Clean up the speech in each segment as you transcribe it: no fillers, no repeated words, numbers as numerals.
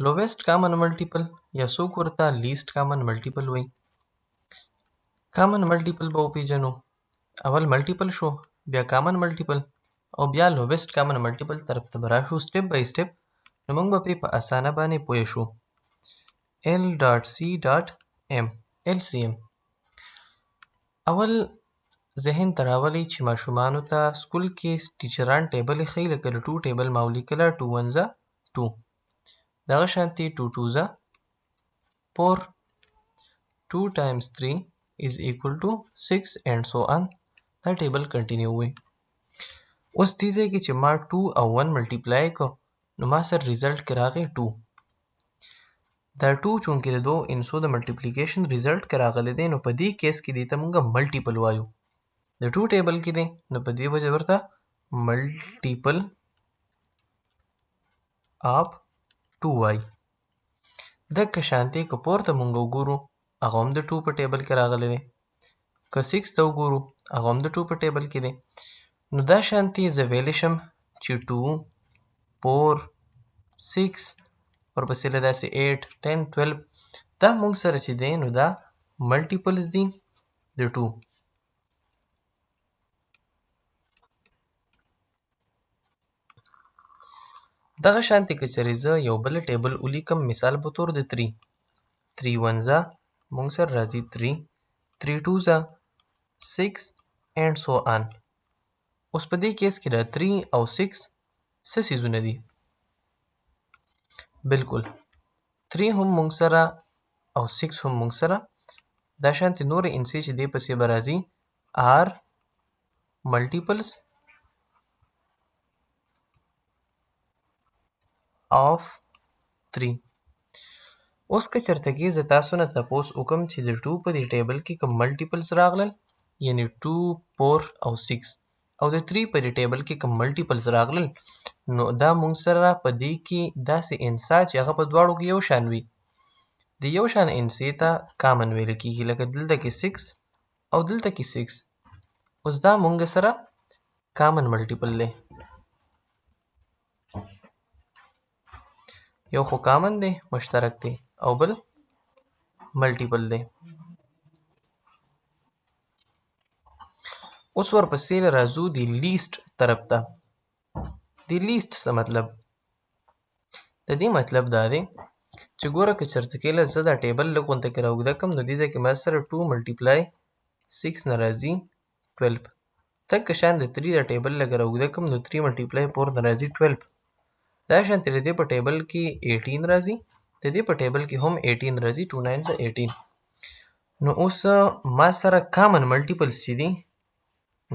Lowest common multiple या څوک ورته لیست کامن ملټیپل وایي. کامن ملټیپل به وپېژنو. اول ملټیپل شو، بیا کامن ملټیپل او بیا لوویسټ کامن ملټیپل طرف ته به راشو سټپ بای سټپ. نو موږ به پرې په اسانه باندې پوه شو. L.C.M LCM اول ذهن ته راولئ چې ماشومانو ته سکول کې ټیچران ټیبل ایښی لکه د 2 ټیبل ما ولیکله 2 1 2 دغه شانتې 2 2 4 2 times 3 is equal to 6 and so on. دا ټیبل کنټینیو وي. اوس دې ځای کې چې ما 2 او 1 ملټیپلای کړو نو ما سره ریزلټ کې راغی 2. دا 2 چونکې د دوو انسو د ملټیپلیکیشن ریزلټ کې راغلی دی نو په دې کیس کې دې ته موږ ملټیپل وایو. د 2 ټیبل کې دی نو په دې وجه ورته ملټیپل اف 2 وایي. دغه شانتې که پورته موږ وګورو هغه هم د 2 په ټیبل کې راغلی دی. که 6 ته وګورو هغه هم د 2 په ټیبل کې دی. نو دا شانتې زه ویلی شم چې 2 4 6 ورپسې له داسې 8 10 12 دا موږ سره چې دی نو دا ملټیپلز دي د 2. دغه شانتې که چېرې زه یو بل ټیبل ولیکم مثال په طور د 3 3 1 موږ سره راځي 3 3 2 6 and so on. اوس په دې کیس کې دا 3 او 6 څه څیزونه دي؟ بلکل 3 هم موږ سره او 6 هم موږ سره دا شانتې نورې انسې چې دې پسې به راځي are multiples of 3. اوس که چېرته کې زه تاسو نه تپوس وکړم چې د 2 په دې ټیبل کې کوم ملټیپلز راغلل یعنې 2 4 او 6 او د 3 په دې ټیبل کې کوم ملټیپلز راغلل نو دا موږ سره په دې کې داسې انسا چې هغه په دواړو کې یو شان وي د یو شان انسې ته کامن ویل کېږي. لکه دلته کې 6 او دلته کې 6. اوس دا موږ سره کامن ملټیپل دی. یو خو کامن دی مشترک دی او بل ملټیپل دی. اوس ورپسې راځو د لیست طرف ته. د لیست څه مطلب؟ د دې مطلب دا دی چې ګوره که چېرته کېله زه دا ټیبل لږ غونته کې راوږده کړم نو دې ځای کې ما سره 2 ملټیپلای 6 نه راځي 12. دغه شان د 3 دا ټیبل لږ راوږده کړم نو 3 ملټیپلای 4 نه راځي 12. دا شانتې د دې په ټیبل کې 18 راځي د دې په ټیبل کې هم 18 راځي 2 9 18. نو اوس ما سره کامن ملټیپلز چې دي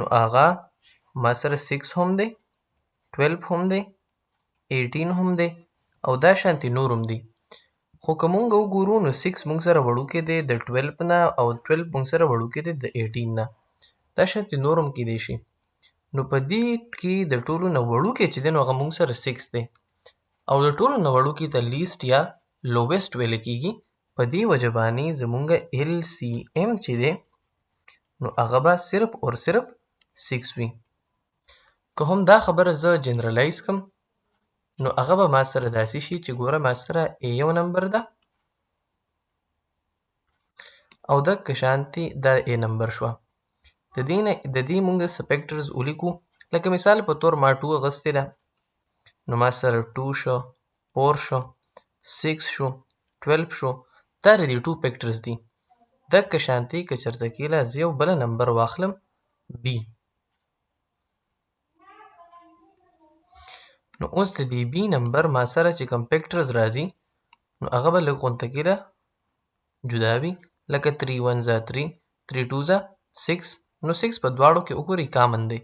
نو هغه ما سره 6 هم دی 12 هم دی 18 هم دی او دا شانتې نور هم دي. خو که مونږ وګورو نو 6 مونږ سره وړوکی دی د 12 نه او 12 مونږ سره وړوکی دی د 18 نه. دا شانتې نور هم کیدی شي. نو په دې کې د ټولو نه وړوکی چې دی نو هغه مونږ سره 6 دی او د ټولو نه وړوکی ته لیست یا لوویسټ ویل کېږي. په دې وجه باندې زمونږ LCM چې دی نو هغه به صرف اور صرف 6 وي. که هم دا خبره زه جنرالایز کړم نو هغه به ما سره داسې شي چې ګوره ما سره یو نمبر ده او دغه شانتې دا A نمبر شوه. د دې مونږ سپیکټرز ولیکو. لکه مثال په طور ما 2 اخیستې ده نو ما سره 2 شو 4 شو 6 شو 12 شو. دا د دې 2 فیکټرز دي. دغه شانتې که چېرته کېله زه یو بله نمبر واخلم B نو اوس د دې B نمبر ما سره چې کوم فیکټرز راځي نو هغه به لږ غونته کېده جدا وي. لکه 3 1 3 3 2 6 نو 6 په دواړو کې وګورئ کامن دی.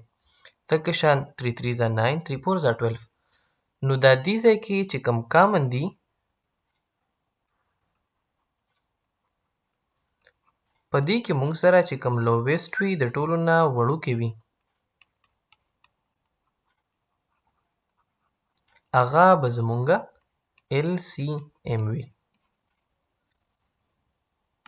دغه شان 3 3 9 3 4 12. نو دا دې ځای کې چې کوم کامن دي په دې کې مونږ سره چې کوم لوویسټ وي د ټولو نه وړوکی وي هغه به زمونږ LCM وي.